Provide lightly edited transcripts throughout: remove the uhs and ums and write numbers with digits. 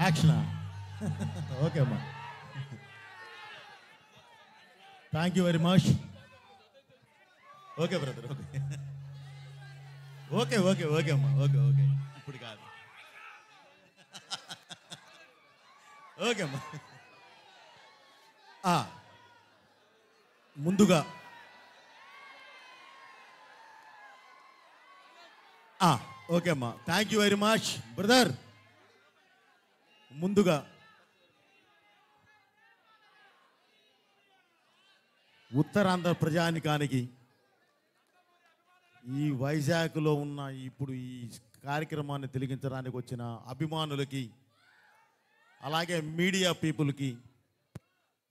యాక్షనా? Okay అమ్మా, thank you very much. Okay brother, okay okay okay okay అమ్మా, okay okay ఇప్పుడు కాదు. Okay అమ్మా. ముందుగా ఓకే అమ్మా, thank you very much brother. ముందుగా ఉత్తరాంధ్ర ప్రజానికానికి, ఈ వైజాగ్లో ఉన్న ఇప్పుడు ఈ కార్యక్రమాన్ని తిలకించడానికి వచ్చిన అభిమానులకి, అలాగే మీడియా పీపుల్కి,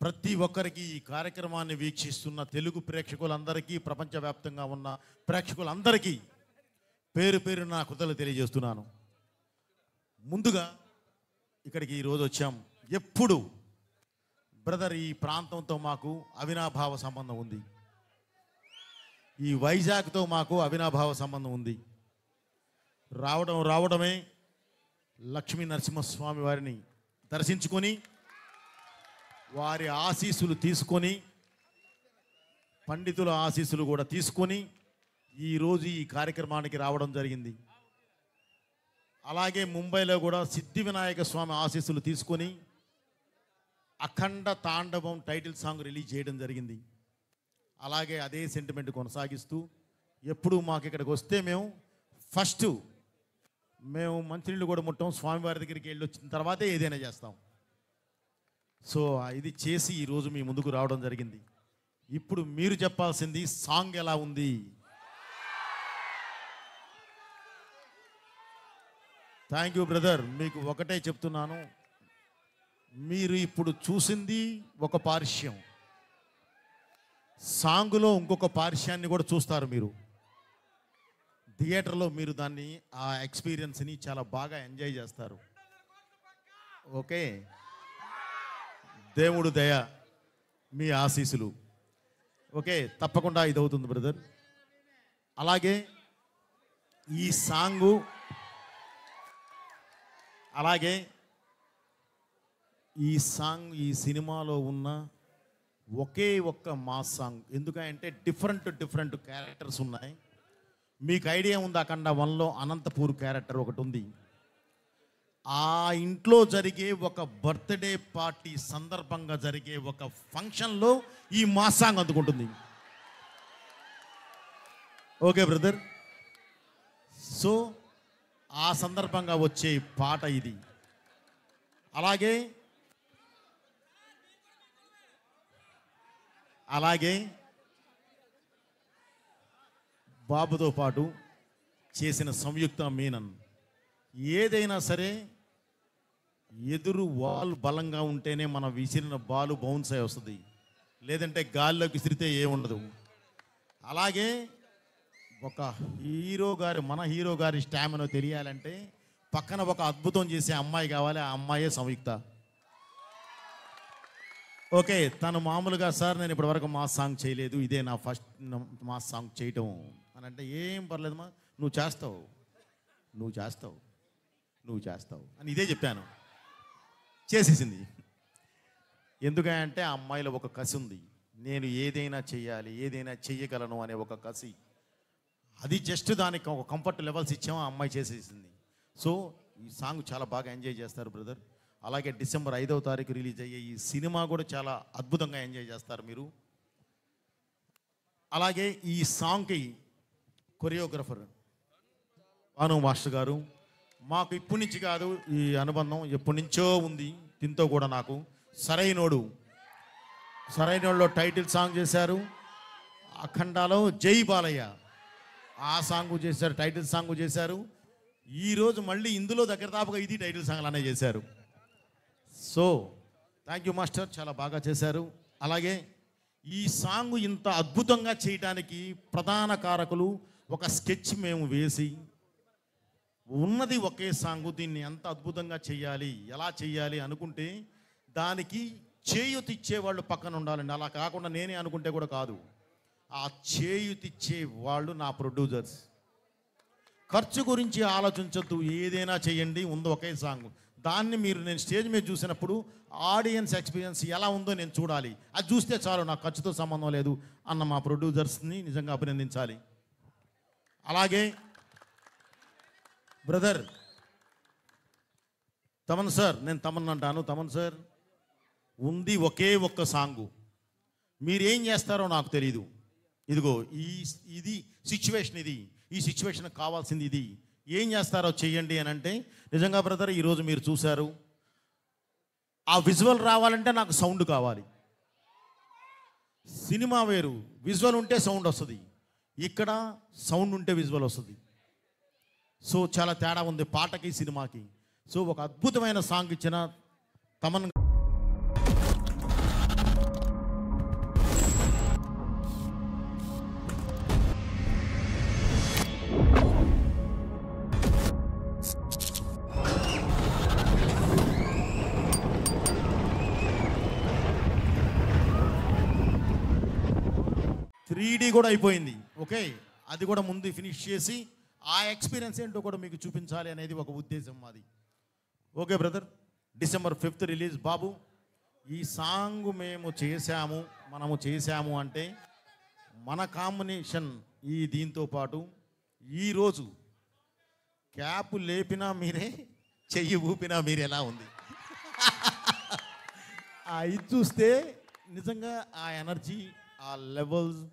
ప్రతి ఒక్కరికి, ఈ కార్యక్రమాన్ని వీక్షిస్తున్న తెలుగు ప్రేక్షకులందరికీ, ప్రపంచవ్యాప్తంగా ఉన్న ప్రేక్షకులందరికీ పేరు పేరు నా కృతజ్ఞతలు తెలియజేస్తున్నాను. ముందుగా ఇక్కడికి ఈరోజు వచ్చాం. ఎప్పుడు బ్రదర్ ఈ ప్రాంతంతో మాకు అవినాభావ సంబంధం ఉంది, ఈ వైజాగ్తో మాకు అవినాభావ సంబంధం ఉంది. రావడమే లక్ష్మీ నరసింహస్వామి వారిని దర్శించుకొని, వారి ఆశీస్సులు తీసుకొని, పండితుల ఆశీస్సులు కూడా తీసుకొని ఈరోజు ఈ కార్యక్రమానికి రావడం జరిగింది. అలాగే ముంబైలో కూడా సిద్ధి వినాయక స్వామి ఆశీస్సులు తీసుకొని అఖండ తాండవం టైటిల్ సాంగ్ రిలీజ్ చేయడం జరిగింది. అలాగే అదే సెంటిమెంట్ కొనసాగిస్తూ ఎప్పుడు మాకు ఇక్కడికి వస్తే మేము మంచినీళ్ళు కూడా ముట్టాం, స్వామివారి దగ్గరికి వెళ్ళి వచ్చిన తర్వాతే ఏదైనా చేస్తాం. సో ఇది చేసి ఈరోజు మీ ముందుకు రావడం జరిగింది. ఇప్పుడు మీరు చెప్పాల్సింది సాంగ్ ఎలా ఉంది. Thank you brother. మీకు ఒకటే చెప్తున్నాను, మీరు ఇప్పుడు చూసింది ఒక పార్శ్యం, సాంగులో ఇంకొక పార్శ్యాన్ని కూడా చూస్తారు. మీరు థియేటర్లో మీరు దాన్ని, ఆ ఎక్స్పీరియన్స్ని చాలా బాగా ఎంజాయ్ చేస్తారు. ఓకే, దేవుడు దయ, మీ ఆశీస్సులు. ఓకే, తప్పకుండా ఇది అవుతుంది బ్రదర్. అలాగే ఈ సాంగు, ఈ సినిమాలో ఉన్న ఒకే ఒక్క మాస్ సాంగ్. ఎందుకంటే డిఫరెంట్ క్యారెక్టర్స్ ఉన్నాయి. మీకు ఐడియా ఉంది, అఖండ 1లో అనంతపూర్ క్యారెక్టర్ ఒకటి ఉంది. ఆ ఇంట్లో జరిగే ఒక బర్త్డే పార్టీ సందర్భంగా జరిగే ఒక ఫంక్షన్లో ఈ మాస్ సాంగ్ అందుకుంటుంది. ఓకే బ్రదర్, సో ఆ సందర్భంగా వచ్చే పాట ఇది. అలాగే బాబుతో పాటు చేసిన సంయుక్త మీనన్, ఏదైనా సరే ఎదురు వాల్ బలంగా ఉంటేనే మనం విసిరిన బాలు బౌన్స్ అయి వస్తుంది, లేదంటే గాల్లోకి విసిరితే ఏముండదు. అలాగే ఒక మన హీరో గారి స్టామినా తెలియాలంటే పక్కన ఒక అద్భుతం చేసే అమ్మాయి కావాలి, ఆ అమ్మాయే సంయుక్త. ఓకే, తను మామూలుగా సార్ నేను ఇప్పటివరకు మాస్ సాంగ్ చేయలేదు, ఇదే నా ఫస్ట్ మాస్ సాంగ్ చేయటం అని అంటే, ఏం పర్లేదమ్మా, నువ్వు చేస్తావు అని ఇదే చెప్పాను. చేసేసింది. ఎందుకంటే ఆ అమ్మాయిలో ఒక కసి ఉంది, నేను ఏదైనా చెయ్యాలి, ఏదైనా చెయ్యగలను అనే ఒక కసి. అది జస్ట్ దానికి ఒక కంఫర్ట్ లెవెల్స్ ఇచ్చాము, ఆ అమ్మాయి చేసేసింది. సో ఈ సాంగ్ చాలా బాగా ఎంజాయ్ చేస్తారు బ్రదర్. అలాగే డిసెంబర్ 5వ తారీఖు రిలీజ్ అయ్యే ఈ సినిమా కూడా చాలా అద్భుతంగా ఎంజాయ్ చేస్తారు మీరు. అలాగే ఈ సాంగ్కి కొరియోగ్రఫర్ భాను మాస్టర్ గారు. మాకు ఇప్పటి నుంచి కాదు, ఈ అనుబంధం ఎప్పటి నుంచో ఉంది దీంతో కూడా. నాకు సరైనోడులో టైటిల్ సాంగ్ చేశారు, అఖండాలో జై బాలయ్య ఆ సాంగ్ చేశారు, టైటిల్ సాంగ్ చేశారు. ఈరోజు మళ్ళీ ఇందులో దగ్గర దాపుగా ఇది టైటిల్ సాంగ్ అనే చేశారు. సో థ్యాంక్ యూ మాస్టర్, చాలా బాగా చేశారు. అలాగే ఈ సాంగ్ ఇంత అద్భుతంగా చేయడానికి ప్రధాన కారకులు, ఒక స్కెచ్ మేము వేసి ఉన్నది ఒకే సాంగ్, దీన్ని ఎంత అద్భుతంగా చేయాలి, ఎలా చేయాలి అనుకుంటే దానికి చేయూతిచ్చే వాళ్ళు పక్కన ఉండాలండి. అలా కాకుండా నేనే అనుకుంటే కూడా కాదు, ఆ చేయూతిచ్చే వాళ్ళు నా ప్రొడ్యూసర్స్. ఖర్చు గురించి ఆలోచించొద్దు, ఏదైనా చేయండి, ఉంది ఒకే సాంగ్, దాన్ని మీరు నేను స్టేజ్ మీద చూసినప్పుడు ఆడియన్స్ ఎక్స్పీరియన్స్ ఎలా ఉందో నేను చూడాలి. అది చూస్తే చాలు, నాకు ఖర్చుతో సంబంధం లేదు అన్న మా ప్రొడ్యూసర్స్ని నిజంగా అభినందించాలి. అలాగే బ్రదర్ తమన్ సార్, నేను తమన్ అంటాను. తమన్ సార్ ఉంది ఒకే ఒక్క సాంగు, మీరేం చేస్తారో నాకు తెలీదు. ఇదిగో ఇది సిచ్యువేషన్, ఈ సిచ్యువేషన్కి కావాల్సింది ఇది, ఏం చేస్తారో చెయ్యండి అని అంటే, నిజంగా బ్రదర్ ఈరోజు మీరు చూశారు. ఆ విజువల్ రావాలంటే నాకు సౌండ్ కావాలి. సినిమా వేరు, విజువల్ ఉంటే సౌండ్ వస్తుంది. ఇక్కడ సౌండ్ ఉంటే విజువల్ వస్తుంది. సో చాలా తేడా ఉంది పాటకి సినిమాకి. సో ఒక అద్భుతమైన సాంగ్ ఇచ్చిన తమన్ 3D కూడా అయిపోయింది. ఓకే, అది కూడా ముందు ఫినిష్ చేసి ఆ ఎక్స్పీరియన్స్ ఏంటో కూడా మీకు చూపించాలి అనేది ఒక ఉద్దేశం మాది. Okay brother, December 5th release. బాబు, ఈ సాంగ్ మనము చేశాము అంటే మన కాంబినేషన్ ఈ దీంతో పాటు ఈరోజు క్యాప్ లేపినా మీరే, చెయ్యి ఊపినా మీరు ఎలా ఉంది ఇది చూస్తే నిజంగా ఆ ఎనర్జీ, ఆ లెవెల్స్,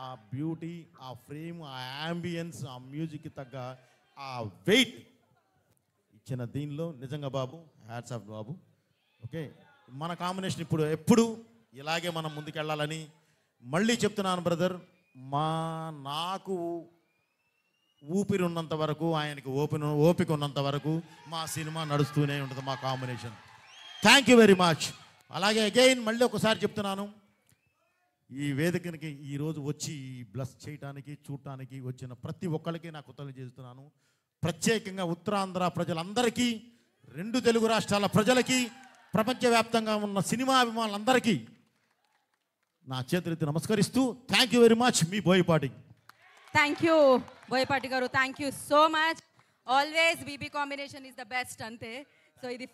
ఆ బ్యూటీ, ఆ ఫ్రేమ్, ఆ యాంబియన్స్, ఆ మ్యూజిక్కి తగ్గ ఆ వెయిట్ ఇచ్చిన దీనిలో నిజంగా బాబు హ్యాట్స్ ఆఫ్ బాబు. ఓకే, మన కాంబినేషన్ ఎప్పుడు ఇలాగే మనం ముందుకెళ్ళాలని మళ్ళీ చెప్తున్నాను బ్రదర్. నాకు ఊపిరి ఉన్నంత వరకు, ఆయనకి ఓపిక ఉన్నంత వరకు మా సినిమా నడుస్తూనే ఉంటుంది, మా combination. Thank you very much. అలాగే అగైన్ మళ్ళీ ఒకసారి చెప్తున్నాను, ఈ వేదికనికి ఈరోజు వచ్చి బ్లెస్ చేయడానికి, చూడటానికి వచ్చిన ప్రతి ఒక్కరికి నాకు కృతజ్ఞతలు చేస్తున్నాను. ప్రత్యేకంగా ఉత్తరాంధ్ర ప్రజలందరికీ, 2 తెలుగు రాష్ట్రాల ప్రజలకి, ప్రపంచవ్యాప్తంగా ఉన్న సినిమా అభిమానులందరికీ నా చేతులెత్తి నమస్కరిస్తూ థ్యాంక్ యూ వెరీ మచ్. మీ Boyapati. Thank you Boyapati garu, thank you so much. Always BB combination is the best అంతే. సో ఇది